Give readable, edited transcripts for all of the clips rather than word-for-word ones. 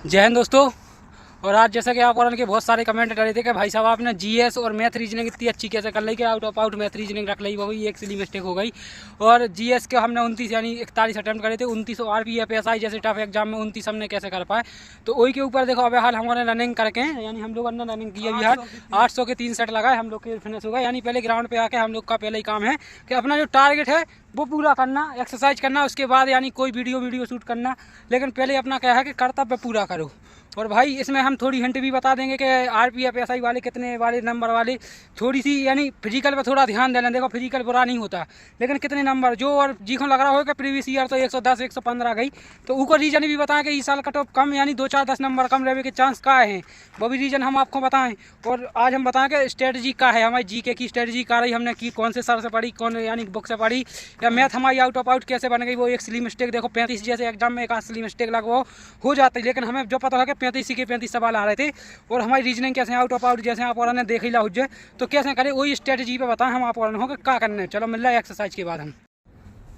जय हिंद दोस्तों। और आज जैसा कि आप और के बहुत सारे कमेंट डाले थे कि भाई साहब आपने जीएस और मैथ रीजनिंग इतनी अच्छी कैसे कर ली कि out of out math reasoning रख ली, वो भी एक सिली मिस्टेक हो गई। और जीएस के हमने 29 यानी 41 अटैम्प्ट करे थे, 29 RPFSI जैसे टफ एग्जाम में 29 हमने कैसे कर पाए। तो वही के ऊपर देखो अभी हाल हमारे रनिंग करके यानी हम लोग अंदर रनिंग की अभी हाल 800 के 3 सेट लगाए, हम लोग के फिनिश हो गए। यानी पहले ग्राउंड पे आके हम लोग का पहले ही काम है कि अपना जो टारगेट है वो पूरा करना, एक्सरसाइज करना, उसके बाद यानी कोई वीडियो शूट करना, लेकिन पहले अपना क्या है कि कर्तव्य पूरा करो। और भाई इसमें हम थोड़ी हिंट भी बता देंगे कि RPFSI वाले कितने वाले नंबर वाले थोड़ी सी यानी फिजिकल पर थोड़ा ध्यान देना। देखो फिजिकल बुरा नहीं होता, लेकिन कितने नंबर जो और जीखों लग रहा हो कि प्रीवियस ईयर तो 110 115 गई, तो उसको रीजन भी बताएं कि इस साल कट ऑफ कम यानी 2-4-10 नंबर कम रहने के चांस का है, वो भी रीजन हम आपको बताएं। और आज हम बताएं कि स्ट्रेटजी का है हमारी जीके की स्ट्रेटजी का रही हमने की, कौन से सर से पढ़ी, कौन यानी बुक से पढ़ी, या मैथ हमारी आउट ऑफ आउट कैसे बन गई। वो एक सिली मिस्टेक देखो 35 जैसे एग्जाम में एक आध सिली मिस्टेक लग वो हो जाती, लेकिन हमें जो पता है कि 35 के 35 सवाल आ रहे थे। और हमारी रीजनिंग कैसे आउट ऑफ आउट जैसे आप और ने देख ही ला हुज्जे, तो कैसे करें वही स्ट्रेटजी पे बताएं हम आप और हो कि क्या करने। चलो मिल रहा है एक्सरसाइज के बाद हम।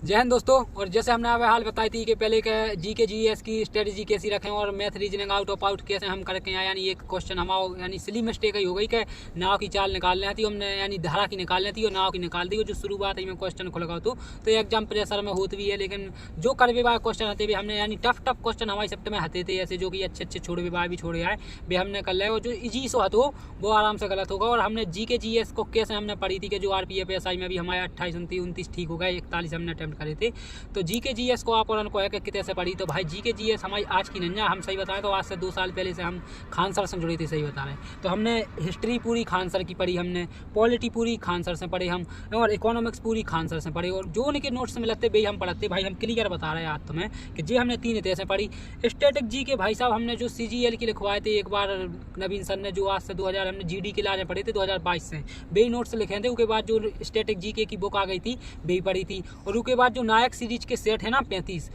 जय हिंद दोस्तों। और जैसे हमने अब हाल बताई थी कि पहले के जीके जीएस की स्ट्रेटजी कैसी रखें और math reasoning out of out कैसे हम करके आए। यानी एक क्वेश्चन हमारा यानी सिली मिस्टेक ही हो गई कि नाव की चाल निकालनी थी हमने, यानी धारा की निकालनी थी और नाव की निकाल दी। जो शुरुआत में क्वेश्चन खुल गया तो एग्जाम प्रेशर में होती भी है, लेकिन जो कर विभाग क्वेश्चन आते भी हमने यानी टफ क्वेश्चन हमारे सप्ते में आते थे, ऐसे जो कि अच्छे छोड़ विभाग भी छोड़े आए वे हमने कर लिया। और जो इजी सो हो वो आराम से गलत होगा। और हमने जीके जीएस को कैसे हमने पढ़ी थी कि जो RPFSI में भी हमारे 28 29 ठीक हो गए, 41 हमने अटैम्प्ट करे थे। तो जीके जीएस को आप और उनको है कि कितने से पढ़ी, तो भाई जीके जीएस हमारी आज की नहीं है, हम सही बताएं तो आज से 2 साल पहले से हम खान सर से जुड़ी थी, सही बता रहे हैं। तो हमने हिस्ट्री पूरी खान सर की पढ़ी, हमने पॉलिटी पूरी खान सर से पढ़े हम, और इकोनॉमिक्स पूरी खान सर से पढ़े। और जो उनके नोट्स में लगते भाई हम पढ़ते, भाई हम क्लियर बता रहे हैं आज तुम्हें कि जी हमने 3 इतिहास पढ़ी। स्टैटिक जी के भाई साहब हमने जो CGL की लिखवाए थे एक बार नवीन सर ने, जो आज से 2000 हमने GD के लाने पढ़े थे 2022 से, बे नोट्स लिखे थे। उसके बाद जो स्टैटिक जीके की बुक आ गई थी बे पढ़ी थी। और उसके बाद जो नायक सीरीज के सेट है ना 35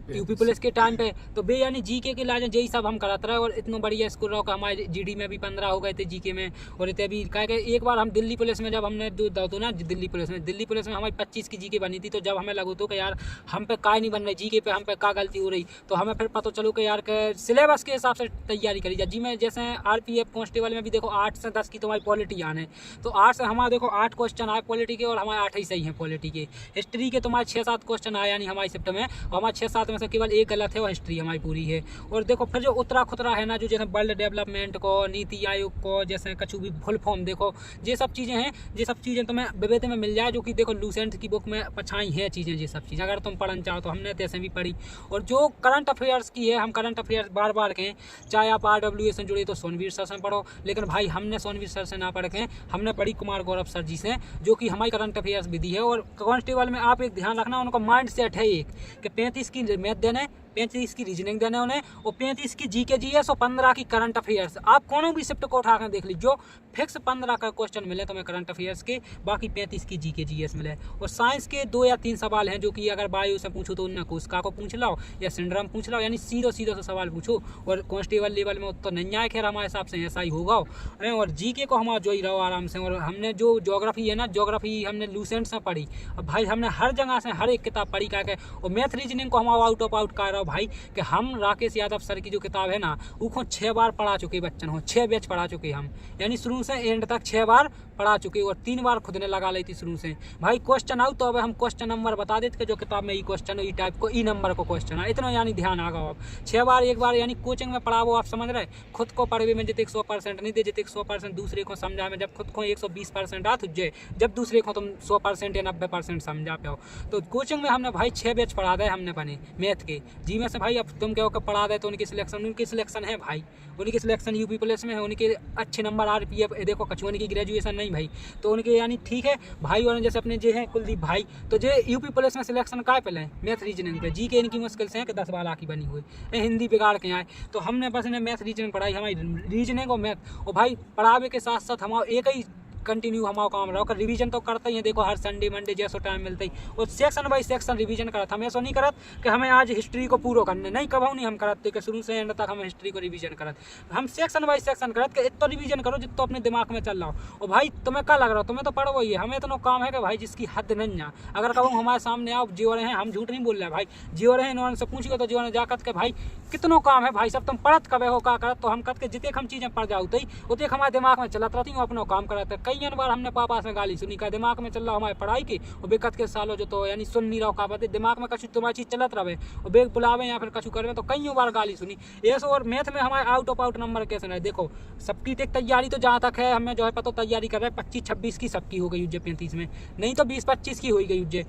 यूपी पुलिस के टाइम पे, तो बे यानी जीके के लाजे यही सब हम कराते रहे। और इतना बढ़िया स्कूल रहो कि हमारे GD में भी 15 हो गए थे जीके में। और इतने भी कह के एक बार हम दिल्ली पुलिस में जब हमने दो ना दिल्ली पुलिस में हमारी 25 की जीके बनी थी, तो जब हमें लगो तो कि यार हम पे काय नहीं बन रही जीके पे, हम पे क्या गलती हो रही, तो हमें फिर पता चलो कि यार के सिलेबस के हिसाब से तैयारी करी जाए। जी में जैसे RPF कांस्टेबल में भी देखो 8 से 10 की तुम्हारी पॉलिटी आने, तो 8 से हमारे देखो 8 क्वेश्चन आए पॉलिटी के, और हमारे 8 ही सही हैं पॉलिटी के। हिस्ट्री के तुम्हारे 6-7 क्वेश्चन आए यानी हमारी शिफ्ट में, और हमारे 6-7 में से केवल एक गलत है, वो हिस्ट्री हमारी पूरी है। और देखो फिर जो उतरा खुतरा है ना, जो जैसे वर्ल्ड डेवलपमेंट को, नीति आयोग को, जैसे कछु भी फुल फॉर्म देखो, ये सब चीज़ें हैं, ये सब चीज़ें तुम्हें विवेद में मिल जाए, जो कि देखो लूसेंट की बुक में पछाई है चीज़ें, ये सब चीज़ें अगर तुम पढ़ना चाहो तो हमने तैसे भी पढ़ी। और जो करंट अफेयर्स की है, हम करंट अफेयर्स बार बार कहें, चाहे आप RWA से जुड़े तो सोनवीर सर से पढ़ो, लेकिन भाई हमने सोनवीर सर से ना पढ़ के हमने पढ़ी कुमार गौरव सर जी से, जो कि हमारी करंट अफेयर्स विधि है। और कांस्टेबल में आप एक ध्यान रखना, उनका माइंड सेट है एक कि 35 की मैथ देने, 35 की रीजनिंग देने उन्हें, और 35 की जीके जीएस और 15 की करंट अफेयर्स। आप कोनो भी शिफ्ट को उठा कर देख लीजिए, फिक्स 15 का क्वेश्चन मिले तुम्हें करंट अफेयर्स के, बाकी 35 की जीके जीएस मिले। और साइंस के 2 या 3 सवाल हैं, जो कि अगर बायो से पूछो तो उनने कोशिका को पूछ लो या सिंड्रम पूछ लो, यानी सीधो से सवाल पूछो। और कांस्टेबल लेवल में तो नहीं आए, खैर हमारे हिसाब से ऐसा ही होगा। और जीके को हमारा जो ही रहो आराम से। और हमने जो ज्योग्राफी है ना, ज्योग्राफी हमने लूसेंट से पढ़ी, और भाई हमने हर जगह से हर एक किताब पढ़ी क्या के। और मैथ रीजनिंग को हमारा आउट ऑफ आउट कह रहा हो भाई कि हम राकेश यादव सर की जो किताब है ना, वो 6 बार पढ़ा चुके बच्चन हो, 6 बैच पढ़ा चुके हम, यानी शुरू से एंड तक 6 बार पढ़ा चुके। और 3 बार खुद ने लगा ली थी शुरू से। भाई क्वेश्चन आउट तो अब हम क्वेश्चन नंबर बता देते कि जो किताब में ई क्वेश्चन ई टाइप को ई नंबर को क्वेश्चन है, इतना यानी ध्यान आ गया। अब 6 बार एक बार यानी कोचिंग में पढ़ा वो आप समझ रहे, खुद को पढ़वे में जितने 100% नहीं दे, जितने 100% दूसरे को समझा में, जब खुद को 120% आ तुझे, जब दूसरे को तुम 100% या 90% समझा पे हो। तो कोचिंग में हमने भाई 6 बैच पढ़ा दे हमने बने मैथ के जी में से। भाई अब तुम कहो कि पढ़ा दे तो उनकी सिलेक्शन है भाई, उनकी सिलेक्शन यूपी पुलिस में है, उनके अच्छे नंबर RPF देखो कछुअन की ग्रेजुएशन नहीं भाई, तो उनके यानी ठीक है भाई। और जैसे अपने जे हैं कुलदीप भाई, तो जे यूपी पुलिस में सिलेक्शन काय पे लें मैथ रीजनिंग पे, जी के इनकी मुश्किल से है कि 10-12 की बनी हुई, हिंदी बिगाड़ के आए। तो हमने बस इन्हें मैथ रीजनिंग पढ़ाई, हमारी रीजनिंग और मैथ। और भाई पढ़ावे के साथ साथ हमारा एक ही कंटिन्यू हमारा काम रहो कर रिवीजन तो करते ही हैं। देखो हर संडे मंडे जैसा टाइम मिलता ही और सेक्शन बाई सेक्शन रिवीजन करत। हम ऐसा नहीं करत कि हमें आज हिस्ट्री को पूरा करने नहीं, कभी नहीं हम करते कि शुरू से एंड तक हम हिस्ट्री को रिवीजन करत। हम सेक्शन बाई सेक्शन करत कि इतना रिवीजन करो जितना अपने दिमाग में चल रहा हो। और भाई तुम्हें क्या लग रहा हो, तुम्हें तो पढ़ो ही है, हमें इतना काम है कि भाई जिसकी हद नहीं है। अगर कभी हमारे सामने आओ जियो रहे हैं, हम झूठ नहीं बोल रहे भाई, जियो रहे इन्होंने से पूछिए तो जियो ने जाकर के भाई कितनों काम है भाई सब तुम पढ़त कबे हो का करत। तो हम कद के जितने हम चीज़ें पढ़ जाते ही उतने हमारे दिमाग में चलत रहती हूँ, अपना काम कराते। कई बार हमने पापा से गाली सुनी का दिमाग में चल रहा हमारे पढ़ाई की और बेकत के सालों जो तो यानी सुन नहीं रहो का बात दिमाग में कछु तुम्हारी चीज़ चलत रहे और बेग बुलावे या फिर कछु करवे। तो कई बार गाली सुनी ऐसे। और मैथ में हमारे आउट ऑफ आउट नंबर कैसे है। देखो सबकी तैयारी तो जहाँ तक है हमें जो है पता तैयारी कर रहे हैं 25-26 की सबकी हो गई 35 में, नहीं तो 20-25 की हो गई।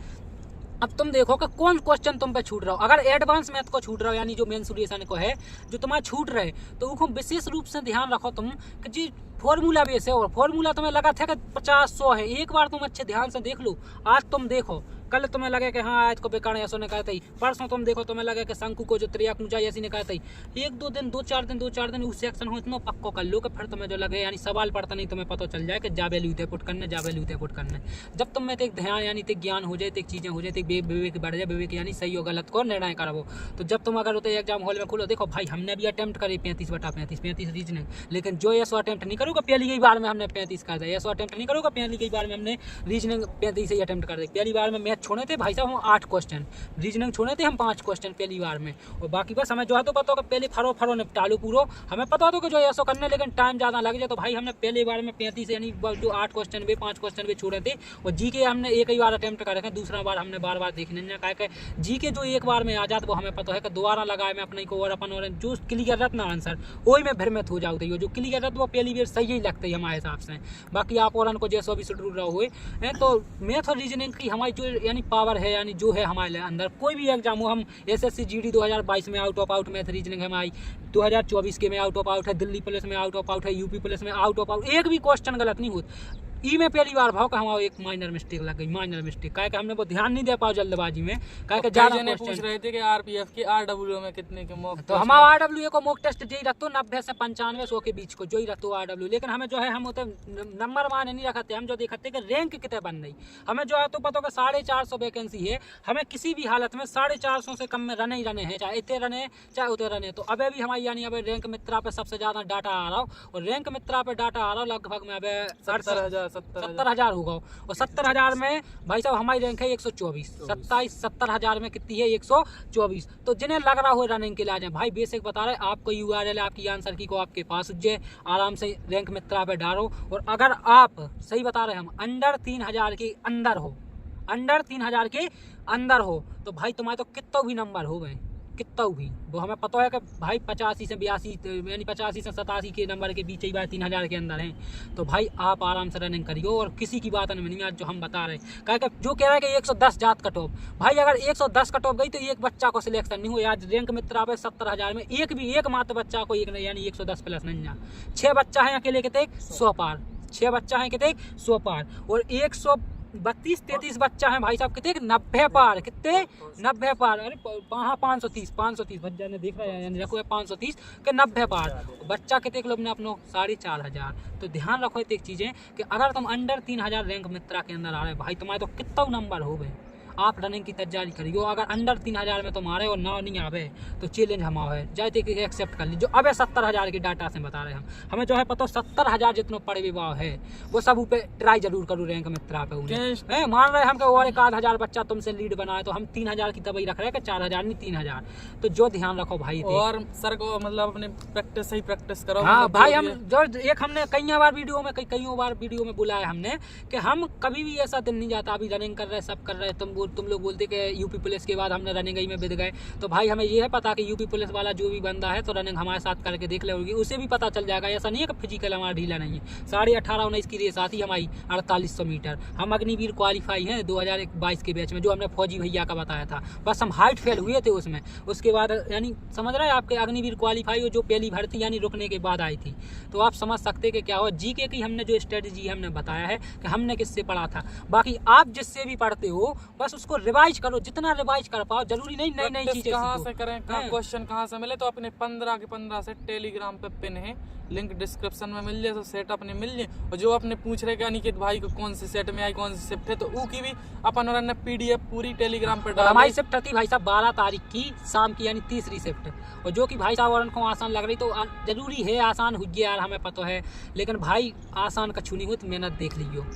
अब तुम देखो कि कौन क्वेश्चन तुम पे छूट रहा हो। अगर एडवांस मैथ को छूट रहा हो यानी जो मेंसुरेशन को है जो तुम्हारा छूट रहे तो उसको विशेष रूप से ध्यान रखो तुम कि जी फॉर्मूला बेस है और फॉर्मूला तुम्हें लगा था कि 50-100 है। एक बार तुम अच्छे ध्यान से देख लो। आज तुम देखो, कल तुम्हें लगे कि हाँ आज को बेकार ऐसा ने कहते ही, परसों तुम देखो तुम्हें लगे कि शंकु को जो त्रियाक ऊंचाई ऐसी ने कहते ही। 1-2 दिन उस सेक्शन हो इतना पक्को कर लो कि फिर तुम्हें जो लगे यानी सवाल पढ़ता नहीं तुम्हें पता चल जाए कि जा वैल्यू थे पुट करने, जा वैल्यू थे पुट करने। जब तुम में एक ध्यान यानी एक ज्ञान हो जाए, एक चीज़ें हो जाए, विवेक बढ़ जाए, विवेक यानी सही और गलत को निर्णय करो। तो जब तुम अगर होते एग्जाम हॉल में खोलो, देखो भाई हमने भी अटेम्प्ट करे 35/35 रीजनिंग, लेकिन जो ऐसा अटेम्प्ट नहीं करूँगा पहली ही बार में हमने 35 कर दिया। ऐसा अटेम्प्ट नहीं करूँगा पहली ही बार में हमने रीजनिंग 35 ही अटेम्प्ट कर दी। पहली बार में मैथ छोड़े थे भाई साहब 8 क्वेश्चन, रीजनिंग छोड़े थे हम 5 क्वेश्चन पहली बार में। और बाकी बस हमें जो है तो पता हो कि पहले फरो निपटा लो पूरा, हमें पता हो कि जो ऐसा करने लेकिन टाइम ज़्यादा लग जाए। तो भाई हमने पहली बार में 35 यानी जो 8 क्वेश्चन भी 5 क्वेश्चन भी छोड़े थे। और जी के हमने एक ही बार अटेम्प्ट कर रखे, दूसरा बार हमने बार देखने नहीं कहा कि जी के जो एक बार में आ जाता वो हमें पता है कि दोबारा लगाए में अपने को और अपन और जो क्लियर रहता ना आंसर वही में भ्रमित हो जाते हो। जो क्लियर रहता वो पहली बार सही ही लगता है हमारे हिसाब से। बाकी आप और उनको जैसा भी शेड्यूल रहा हुए तो मैथ और रीजनिंग की हमारी जो यानी पावर है यानी जो है हमारे अंदर कोई भी एग्जाम हो। हम SSC GD 2022 में out of out math reasoning हमारी 2024 के में आउट ऑफ आउट है, दिल्ली पुलिस में आउट ऑफ आउट है, यूपी पुलिस में आउट ऑफ आउट, एक भी क्वेश्चन गलत नहीं होता। ई में पहली बार भाव का हमारा एक माइनर मिस्टेक लग गई, माइनर मिस्टेक क्या कि हमने वो ध्यान नहीं दे पाओ जल्दबाजी में क्या कि ज्यादा ने पूछ रहे थे कि RPF के RW में कितने के मॉक। तो हमारा RW को मॉक टेस्ट जो ही रखते 90 से 95 100 के बीच को जो ही रखते RW। लेकिन हमें जो है हम होते नंबर माने नहीं रखते, हम जो दिखाते कि रैंक कितने बन रही। हमें जो है तो पता कि 450 वैकेंसी है, हमें किसी भी हालत में 450 से कम में रने ही रने हैं, चाहे इतने रने चाहे उतने रने। तो अभी भी हमारी यानी अब रैंक मित्रा पे सबसे ज्यादा डाटा आ रहा हो और रैंक मित्रा पे डाटा आ रहा हो लगभग में अब 70,000 होगा। और 70,000 में भाई साहब हमारी रैंक है 124। 70,000 में कितनी है 124। तो जिन्हें लग रहा हो रनिंग के लिए आ जाए भाई, बेसिक बता रहे आपको URL आपकी आंसर की को आपके पास जे आराम से रैंक मित्रा पे डालो। और अगर आप सही बता रहे हम अंडर 3,000 के अंदर हो, अंडर 3,000 के अंदर हो तो भाई तुम्हारे तो कितना भी नंबर हो गए, कितना भी वो हमें पता है कि भाई 85 से 82 यानी 85 से 87 के नंबर के बीच ही बार 3,000 के अंदर हैं। तो भाई आप आराम से रनिंग करियो और किसी की बात नहीं आज जो हम बता रहे हैं। क्या जो कह रहा है कि 110 जात कट ऑफ, भाई अगर 110 कट ऑफ गई तो एक बच्चा को सिलेक्शन नहीं हो। आज रैंक मित्रा पे 70,000 में एक मात्र बच्चा को एक नहीं यानी 110 प्लस नहीं जा। 6 बच्चा है अकेले कितने 100 पार, 6 बच्चा है कितने 100 पार और 132-33 बच्चा है भाई साहब कितने 90 पार, कितने 90 पार। अरे हाँ 530 बच्चा ने देख रहा है यानी रखो 530 के 90 पार। बच्चा कितने लोग ने अपनो 4,500। तो ध्यान रखो एक चीज़ें कि अगर तुम अंडर 3,000 रैंक मित्रा के अंदर आ रहे भाई तुम्हारे तो कितना नंबर हो गए। आप रनिंग की तैयारी करियो। अगर अंडर 3,000 में तुम आ रहे हो ना नहीं आवे तो चैलेंज हमारा है जाए थे एक्सेप्ट कर लीजिए। अब 70,000 के डाटा से बता रहे हैं हमें जो है पता 70,000 जितना पड़े विवाह है वो सब ऊपर ट्राई जरूर करूँ रैंक मित्रा पे उन्हें मान रहे हम और 1,000 बच्चा तुमसे लीड बनाए तो हम 3,000 की दवाई रख रहे हैं कि 4,000 नहीं 3,000। तो जो ध्यान रखो भाई और सर को मतलब अपने प्रैक्टिस सही प्रैक्टिस करो। हाँ भाई हम जो एक हमने कई बार वीडियो में बुलाया हमने कि हम कभी भी ऐसा दिन नहीं जाता अभी रनिंग कर रहे सब कर रहे तुम लोग बोलते कि यूपी पुलिस के बाद हमने रनिंग में बिद गए। तो भाई हमें ये है पता कि यूपी पुलिस वाला जो भी बंदा है तो रनिंग हमारे साथ करके देख लेगी उसे भी पता चल जाएगा। ऐसा नहीं है कि फिजिकल हमारा ढीला नहीं है। 18.5-19 की रेस आती हमारी 4800 मीटर। हम अग्निवीर क्वालिफाई हैं 2022 के बैच में जो हमने फौजी भैया का बताया था। बस हम हाइट फेल हुए थे उसमें, उसके बाद यानी समझ रहे हैं आपके अग्निवीर क्वालिफाई हो जो पहली भर्ती यानी रुकने के बाद आई थी। तो आप समझ सकते कि क्या हो। जीके की हमने जो स्ट्रेटजी हमने बताया है कि हमने किससे पढ़ा था। बाकी आप जिससे भी पढ़ते हो बस बस उसको रिवाइज करो, जितना रिवाइज कर पाओ, जरूरी नहीं नई नई चीजें कहाँ से करें, क्वेश्चन कहाँ से मिले, तो अपने 15 के 15 से टेलीग्राम पे पिन है, लिंक डिस्क्रिप्शन में मिल जाए, तो सेट अपने मिल जाए। और जो अपने पूछ रहे कि अनिकेत भाई को कौन से सेट में आई, कौन सी शिफ्ट है, तो वो की भी अपन और PDF पूरी टेलीग्राम पे डाल। हमारी शिफ्ट थी भाई साहब 12 तारीख की शाम की, यानी तीसरी शिफ्ट, और जो कि भाई साहब और उनको आसान लग रही, तो जरूरी है आसान हुई यार, हमें पता है, लेकिन भाई आसान कछु नहीं हो, तो मेहनत देख लियो,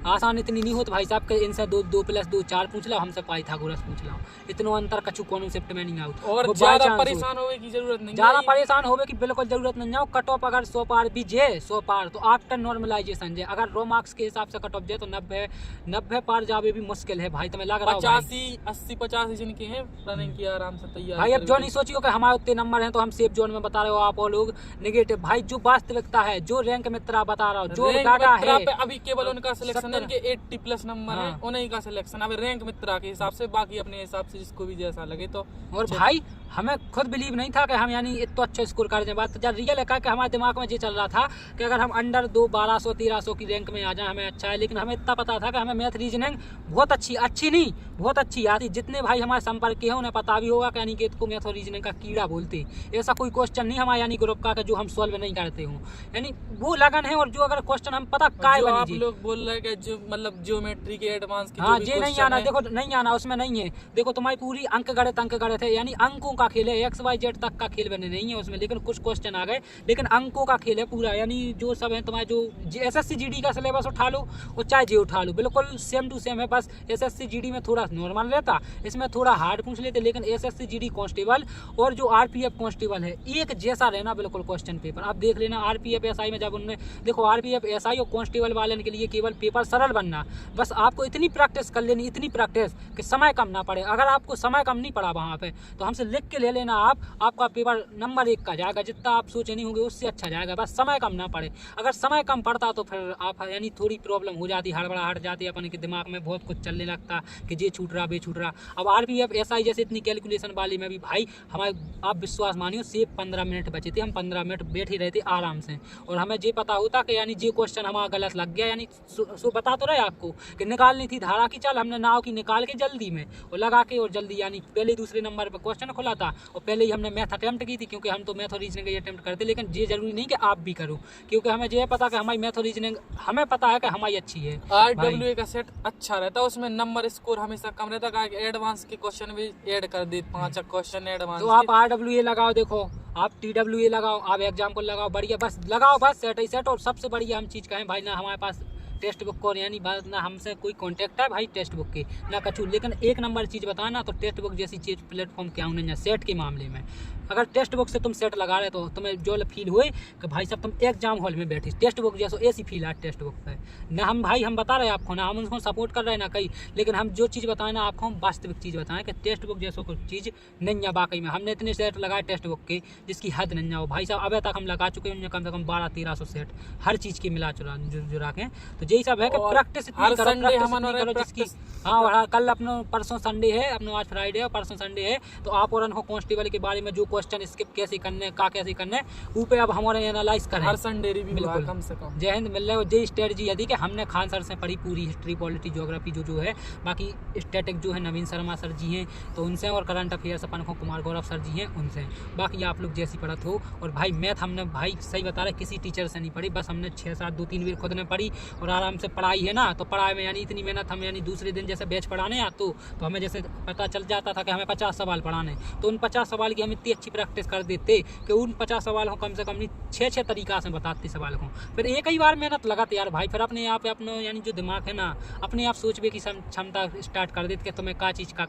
आसान इतनी नहीं हो। तो भाई साहब के इनसे 2 + 2 4 पूछ लो, हमसे पाइथागोरस पूछ लो, इतना अंतर कछु कौन शिफ्ट में नहीं आउट। और ज्यादा परेशान होवे की जरूरत नहीं, ज्यादा परेशान होवे की बिल्कुल जरूरत नहीं है। कट ऑफ अगर 100 पार भी जे 100 पार, तो आफ्टर नॉर्मलाइजेशन जे अगर रो मार्क्स के हिसाब से कट ऑफ जे, तो 90 पार जावे भी मुश्किल है भाई, तुम्हें लग रहा है 85 80 85 जिनके हैं रनिंग की आराम से तैयार भाई। अब जो नहीं सोचियो कि हमारे उतने नंबर हैं तो हम सेफ जोन में बता रहे हो आप और लोग नेगेटिव। भाई जो वास्तविकता है, जो रैंक मित्रा बता रहा हो, जो डाटा है, अभी केवल उनका सिलेक्शन है कि 80+ नंबर है, उन्हीं का सिलेक्शन। अब रैंक मित्रा के हिसाब से, बाकी अपने हिसाब से जिसको भी जैसा लगे। तो और भाई हमें खुद बिलीव नहीं था कि हम यानी इतना अच्छा स्कोर कर दें। बात जब रियल है कि हमारे दिमाग में ये चल रहा था कि अगर हम अंडर 1200 1300 की रैंक में आ जाए हमें अच्छा है, लेकिन हमें इतना पता था कि हमें मैथ रीजनिंग बहुत अच्छी नहीं बहुत अच्छी आती। जितने भाई हमारे संपर्क के हैं उन्हें पता भी होगा कि अनिकेत को मैथ और रीजनिंग का कीड़ा बोलते। ऐसा कोई क्वेश्चन नहीं हमारे यानी ग्रुप का जो हम सॉल्व नहीं करते हूँ, यानी वो लगन है। और जो अगर क्वेश्चन हम पता काय आप लोग बोल रहे हैं जो मतलब ज्योमेट्री के एडवांस की, हाँ ये नहीं आना, देखो नहीं आना, उसमें नहीं है। देखो तुम्हारी पूरी अंक गणित है, यानी अंकों का खेल है, XYZ तक का खेल बने नहीं है उसमें, लेकिन कुछ क्वेश्चन आ गए, लेकिन अंकों का खेल है पूरा। यानी जो सब है तुम्हारे जो SSC GD का सिलेबस उठा लो और चाहे जे उठा लो, बिल्कुल सेम टू सेम है। बस SSC GD में थोड़ा नॉर्मल रहता, इसमें थोड़ा हार्ड पूछ लेते, लेकिन SSC GD कांस्टेबल और जो RPF कांस्टेबल है एक जैसा रहना बिल्कुल क्वेश्चन पेपर। आप देख लेना RPF SI में, जब उन्होंने देखो RPF SI और कांस्टेबल वाले के लिए केवल पेपर सरल बनना, बस आपको इतनी प्रैक्टिस कर लेनी, इतनी प्रैक्टिस कि समय कम ना पड़े। अगर आपको समय कम नहीं पड़ा वहाँ पे तो हमसे लिख के ले लेना, आपका पेपर नंबर 1 का जाएगा, जितना आप सोचे नहीं होंगे उससे अच्छा जाएगा, बस समय कम ना पड़े। अगर समय कम पड़ता तो फिर आप यानी थोड़ी प्रॉब्लम हो जाती, हड़बड़ाहट जाती, अपन के दिमाग में बहुत कुछ चलने लगता कि ये छूट रहा, बे छूट रहा। अब RPF SI जैसे इतनी कैलकुलेशन वाली में भी भाई हमारे, आप विश्वास मानियो, सिर्फ 15 मिनट बचे थे, हम 15 मिनट बैठे रहते आराम से, और हमें ये पता होता कि यानी ये क्वेश्चन हमारा गलत लग गया, यानी सो बता तो रहे आपको कि निकालनी थी धारा की, चल हमने नाव की निकाल के जल्दी में और लगा के और जल्दी, यानी पहले दूसरे नंबर पर क्वेश्चन खुला था और पहले ही हमने मैथ अटेम्प्ट की थी, क्योंकि हम तो मैथ और रीजनिंग का अटेम्प्ट करते। लेकिन ये जरूरी नहीं कि आप भी करो, क्योंकि हमें ये पता कि हमारी मैथ और रीजनिंग हमें पता है कि हमारी अच्छी है। RWA का सेट अच्छा रहता है, उसमें नंबर स्कोर हमेशा कम रहता है, एडवांस के क्वेश्चन भी ऐड कर दे, 5 क्वेश्चन एडवांस। तो आप RWA लगाओ, देखो आप TWA लगाओ, आप एग्जाम्पल लगाओ, बढ़िया बस लगाओ, बस सेट ही सेट। और सबसे बढ़िया हम चीज़ कहें भाई, ना हमारे पास टेक्स्ट बुक को यानी बात ना हमसे कोई कांटेक्ट है भाई टेक्स्ट बुक की ना कछु, लेकिन एक नंबर चीज़ बताना, तो टेक्स्ट बुक जैसी चीज़ प्लेटफॉर्म क्या होने चाहिए सेट के मामले में। अगर टेक्स्ट बुक से तुम सेट लगा रहे तो तुम्हें जो फील हुए कि भाई साहब तुम एग्जाम हॉल में बैठे, टेक्स्ट बुक जैसे ऐसी फील है टेक्स्ट बुक पे ना। हम भाई हम बता रहे हैं आपको, ना हम उनको सपोर्ट कर रहे हैं ना कहीं, लेकिन हम जो चीज़ बताएं ना आपको, हम वास्तविक चीज़ बताएं कि टेक्स्ट बुक जैसा कोई चीज़ नहीं है वाकई में। हमने इतने सेट लगाए टेक्स्ट बुक के जिसकी हद नहीं हो भाई साहब। अब तक हम लगा चुके हैं कम से कम 1200-1300 सेट हर चीज़ की मिला जुड़ा के। तो यही सब है कि प्रैक्टिस करो जिसकी। हाँ कल अपना परसों संडे है, अपना आज फ्राइडे है, परसों संडे है, तो आप और कांस्टेबल के बारे में जो क्वेश्चन स्किप कैसे करने का कैसे करने ऊपर अब हमारे एनालाइज करें, हर संडे रिव्यू है कम से कम। जय हिंद मिल रहा है। जो स्ट्रेटजी यदि कि हमने खान सर से पढ़ी पूरी हिस्ट्री पॉलिटी ज्योग्राफी जो है, बाकी स्टैटिक जो है नवीन शर्मा सर जी हैं तो उनसे, और करंट अफेयर्स अपन को कुमार गौरव सर जी हैं उनसे, बाकी आप लोग जैसी पढ़त हो। और भाई मैथ हमने भाई सही बता रहे किसी टीचर से नहीं पढ़ी, बस हमने 6-7 2-3 बार खुद ने पढ़ी और आराम से पढ़ाई है ना। तो पढ़ाई में यानी इतनी मेहनत हम, यानी दूसरे दिन जैसे बैच पढ़ाने आते तो हमें जैसे पता चल जाता था कि हमें 50 सवाल पढ़ाने, तो उन 50 सवाल की हम इतनी अच्छी प्रैक्टिस कर देते कि उन 50 सवाल को कम से कम 6 तरीका से बताते सवाल को। फिर एक ही बार मेहनत लगाते यार भाई, फिर अपने आप अपना यानी जो दिमाग है ना अपने आप सोच भी की क्षमता स्टार्ट कर देते कि तुम्हें का चीज़ का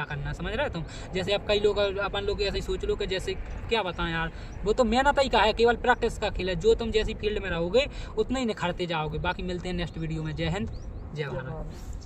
करना, समझ रहे तुम। जैसे अब कई लोग अपन लोग ऐसे ही सोच लो कि जैसे क्या बताएं यार, वो तो मेहनत ही का है, केवल प्रैक्टिस का खेल है। जो तुम जैसी फील्ड में रहोगे उतना ही निखरते जाओगे। बाकी मिलते हैं नेक्स्ट वीडियो में। जय हिंद, जय भारत।